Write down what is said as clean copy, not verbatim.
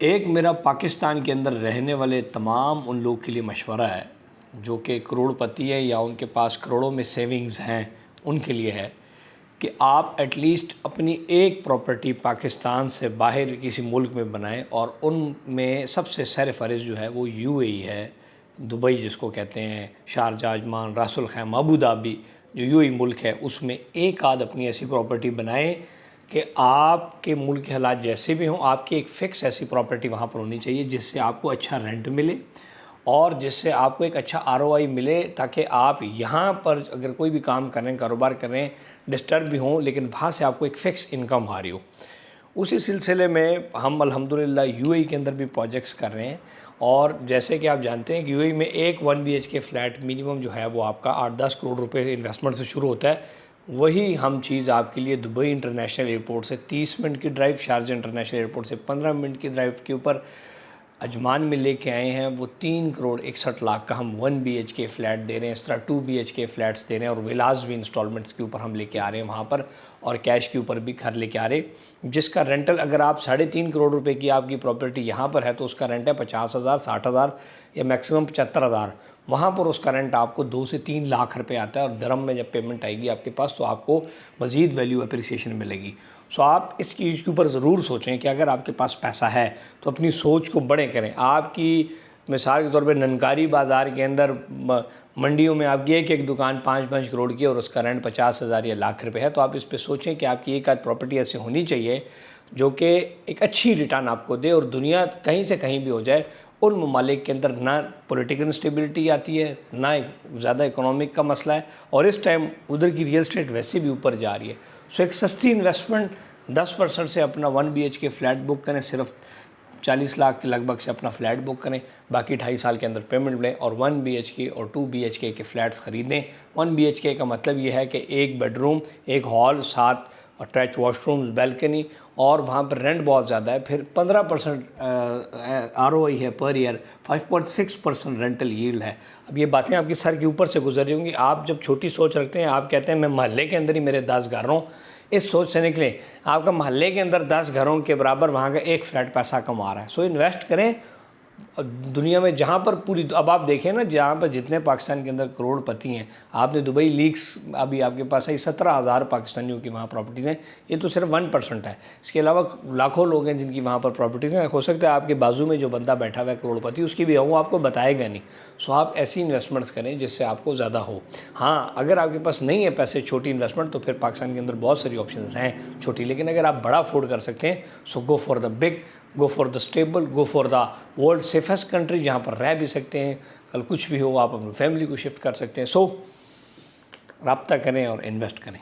एक मेरा पाकिस्तान के अंदर रहने वाले तमाम उन लोग के लिए मशवरा है जो कि करोड़पति है या उनके पास करोड़ों में सेविंग्स हैं, उनके लिए है कि आप एटलीस्ट अपनी एक प्रॉपर्टी पाकिस्तान से बाहर किसी मुल्क में बनाएं और उनमें सबसे सरफहरिस्त जो है वो यूएई है, दुबई जिसको कहते हैं, शारजाह, अजमान, रासुल खैमा, अबू धाबी जो यूएई मुल्क है, उसमें एक आध अपनी ऐसी प्रॉपर्टी बनाएं कि आपके मुल्क के हालात जैसे भी हों, आपकी एक फ़िक्स ऐसी प्रॉपर्टी वहाँ पर होनी चाहिए जिससे आपको अच्छा रेंट मिले और जिससे आपको एक अच्छा आरओआई मिले, ताकि आप यहाँ पर अगर कोई भी काम कर रहे हैं, कारोबार कर रहे हैं, डिस्टर्ब भी हों, लेकिन वहाँ से आपको एक फ़िक्स इनकम आ रही हो। उसी सिलसिले में हम अल्हम्दुलिल्लाह यूएई के अंदर भी प्रोजेक्ट्स कर रहे हैं। और जैसे कि आप जानते हैं कि यूएई में एक 1 BHK फ्लैट मिनिमम जो है वो आपका 8-10 करोड़ रुपए इन्वेस्टमेंट से शुरू होता है। वही हम चीज़ आपके लिए दुबई इंटरनेशनल एयरपोर्ट से 30 मिनट की ड्राइव, शारजाह इंटरनेशनल एयरपोर्ट से 15 मिनट की ड्राइव के ऊपर अजमान में लेके आए हैं। वो 3 करोड़ 61 लाख का हम 1 BHK फ्लैट दे रहे हैं, इस तरह 2 BHK फ्लैट्स दे रहे हैं और विलास भी इंस्टॉलमेंट्स के ऊपर हम लेके आ रहे हैं वहाँ पर, और कैश के ऊपर भी घर लेके आ रहे, जिसका रेंटल अगर आप 3.5 करोड़ रुपए की आपकी प्रॉपर्टी यहाँ पर है तो उसका रेंट है 50,000, 60,000 या मैक्सिमम 75,000। वहाँ पर उसका रेंट आपको 2 से 3 लाख रुपए आता है और दरम में जब पेमेंट आएगी आपके पास तो आपको मज़ीद वैल्यू अप्रिसिएशन मिलेगी। सो आप इस चीज़ के ऊपर ज़रूर सोचें कि अगर आपके पास पैसा है तो अपनी सोच को बड़े करें। आपकी मिसाल के तौर पे ननकारी बाज़ार के अंदर मंडियों में आपकी एक दुकान 5-5 करोड़ की और उसका रेंट 50,000 या लाख रुपए है, तो आप इस पे सोचें कि आपकी एक आध प्रॉपर्टी ऐसी होनी चाहिए जो कि एक अच्छी रिटर्न आपको दे और दुनिया कहीं से कहीं भी हो जाए, उन ममालिक के अंदर ना पॉलिटिकल इंस्टेबिलिटी आती है, ना एक ज़्यादा इकोनॉमिक का मसला है, और इस टाइम उधर की रियल एस्टेट वैसे भी ऊपर जा रही है। सो एक सस्ती इन्वेस्टमेंट 10% से अपना 1 BHK फ्लैट बुक करें, सिर्फ 40 लाख के लगभग से अपना फ्लैट बुक करें, बाकी 2.5 साल के अंदर पेमेंट लें और 1 BHK और 2 BHK के फ्लैट्स ख़रीदें। 1 BHK का मतलब ये है कि एक बेडरूम, एक हॉल, 7 अटैच वॉशरूम्स, बैल्कनी, और वहाँ पर रेंट बहुत ज़्यादा है। फिर 15% ROI है पर ईयर, 5.6% रेंटल यील्ड है। अब ये बातें आपके सर के ऊपर से गुजर रही होंगी। आप जब छोटी सोच रखते हैं, आप कहते हैं मैं मोहल्ले के अंदर ही मेरे 10 घर हों, इस सोच से निकलें आपका मोहल्ले के अंदर 10 घरों के बराबर वहाँ का एक फ्लैट पैसा कमा रहा है। सो इन्वेस्ट करें दुनिया में जहाँ पर पूरी, अब आप देखें ना, जहाँ पर जितने पाकिस्तान के अंदर करोड़पति हैं, आपने दुबई लीक्स अभी आपके पास है, 17,000 पाकिस्तानियों की वहाँ प्रॉपर्टीज़ हैं। ये तो सिर्फ 1% है, इसके अलावा लाखों लोग हैं जिनकी वहाँ पर प्रॉपर्टीज़ हैं। हो सकता है आपके बाजू में जो बंदा बैठा हुआ है करोड़पति, उसकी भी वो आपको बताएगा नहीं। सो आप ऐसी इन्वेस्टमेंट्स करें जिससे आपको ज़्यादा हो। हाँ, अगर आपके पास नहीं है पैसे छोटी इन्वेस्टमेंट, तो फिर पाकिस्तान के अंदर बहुत सारी ऑप्शन हैं छोटी, लेकिन अगर आप बड़ा अफोर्ड कर सकते हैं so go for the big, go for the stable, go for the world safest country जहाँ पर रह भी सकते हैं, कल कुछ भी हो आप अपनी फैमिली को शिफ्ट कर सकते हैं। सो रब्ता करें और इन्वेस्ट करें।